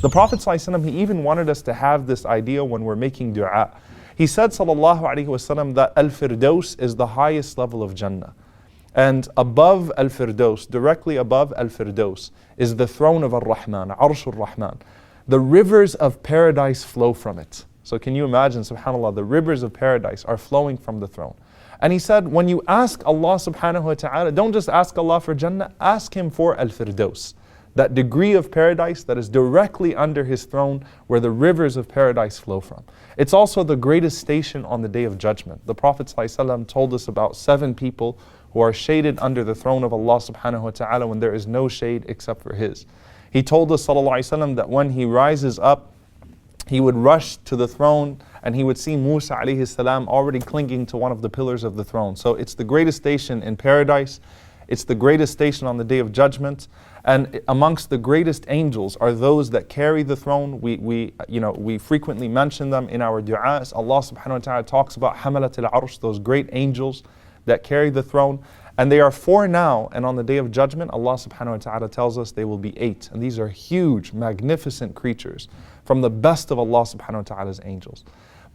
The Prophet ﷺ, he even wanted us to have this idea when we're making dua. He said, sallallahu alaihi wasallam, that Al-Firdaus is the highest level of Jannah. And above Al-Firdaus, directly above Al-Firdaus, is the throne of Ar-Rahman, Arsh Ar-Rahman. The rivers of paradise flow from it. So can you imagine, subhanAllah, the rivers of paradise are flowing from the throne. And he said, when you ask Allah subhanahu wa ta'ala, don't just ask Allah for Jannah, ask Him for Al-Firdaus. That degree of paradise that is directly under His throne, where the rivers of paradise flow from. It's also the greatest station on the Day of Judgment. The Prophet ﷺ told us about 7 people who are shaded under the throne of Allah subhanahu wa ta'ala when there is no shade except for His. He told us ﷺ that when He rises up, He would rush to the throne and He would see Musa alayhi salam already clinging to one of the pillars of the throne. So it's the greatest station in paradise. It's the greatest station on the Day of Judgment. And amongst the greatest angels are those that carry the throne. We frequently mention them in our du'as. Allah subhanahu wa ta'ala talks about Hamalat al-Arsh, those great angels that carry the throne. And they are 4 now, and on the Day of Judgment, Allah subhanahu wa ta'ala tells us they will be 8. And these are huge, magnificent creatures from the best of Allah subhanahu wa ta'ala's angels.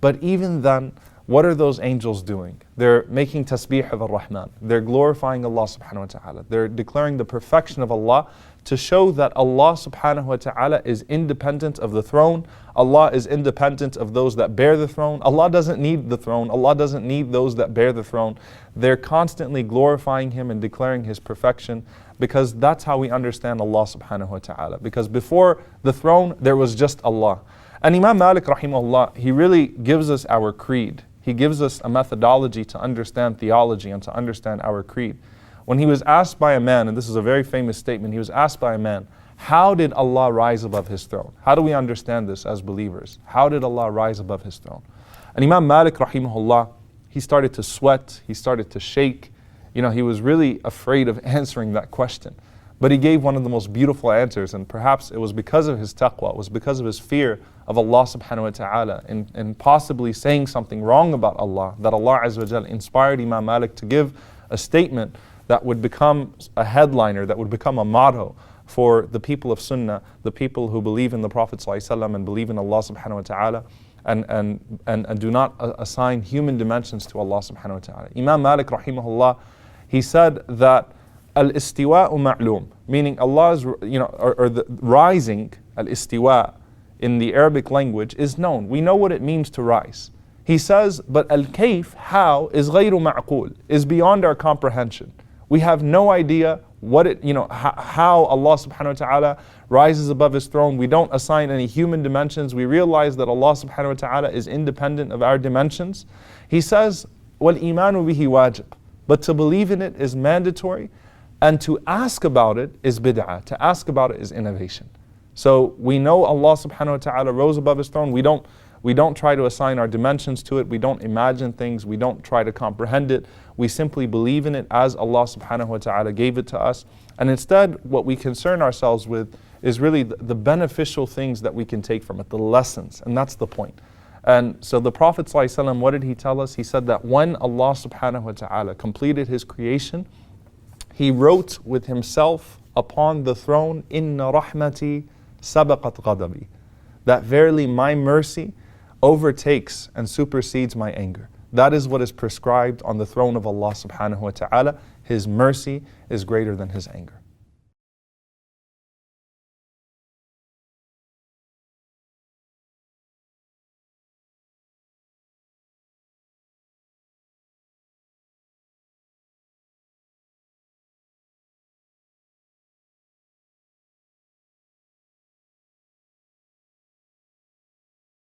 But even then, what are those angels doing? They're making tasbih of Ar-Rahman. They're glorifying Allah subhanahu wa ta'ala. They're declaring the perfection of Allah to show that Allah subhanahu wa ta'ala is independent of the throne. Allah is independent of those that bear the throne. Allah doesn't need the throne. Allah doesn't need those that bear the throne. They're constantly glorifying Him and declaring His perfection, because that's how we understand Allah subhanahu wa ta'ala. Because before the throne, there was just Allah. And Imam Malik rahimahullah, he really gives us our creed. He gives us a methodology to understand theology and to understand our creed. When he was asked by a man, and this is a very famous statement, he was asked by a man, how did Allah rise above His throne? How do we understand this as believers? How did Allah rise above His throne? And Imam Malik rahimahullah, he started to sweat, he started to shake. He was really afraid of answering that question. But he gave one of the most beautiful answers, and perhaps it was because of his taqwa, it was because of his fear of Allah subhanahu wa ta'ala, and possibly saying something wrong about Allah, that Allah Azza wa Jal inspired Imam Malik to give a statement that would become a headliner, that would become a motto for the people of Sunnah, the people who believe in the Prophet ﷺ and believe in Allah subhanahu wa ta'ala, and do not assign human dimensions to Allah subhanahu wa ta'ala. Imam Malik rahimahullah, he said that al-istiwa'u ma'lum, meaning Allah's, or the rising, al-istiwa' in the Arabic language is known. We know what it means to rise. He says, but al-kayf, how, is ghayru ma'qul, is beyond our comprehension. We have no idea how Allah subhanahu wa ta'ala rises above His throne. We don't assign any human dimensions. We realize that Allah subhanahu wa ta'ala is independent of our dimensions. He says, wal imanu bihi wajib, but to believe in it is mandatory, and to ask about it is bid'ah. To ask about it is innovation. So we know Allah subhanahu wa ta'ala rose above His throne. We don't try to assign our dimensions to it. We don't imagine things. We don't try to comprehend it. We simply believe in it as Allah subhanahu wa ta'ala gave it to us. And instead, what we concern ourselves with is really the beneficial things that we can take from it, the lessons. And that's the point. And so the Prophet ﷺ, what did he tell us? He said that when Allah subhanahu wa ta'ala completed His creation, He wrote with Himself upon the throne, Inna rahmati sabaqat ghadabi, that verily my mercy overtakes and supersedes my anger. That is what is prescribed on the throne of Allah subhanahu wa ta'ala. His mercy is greater than His anger.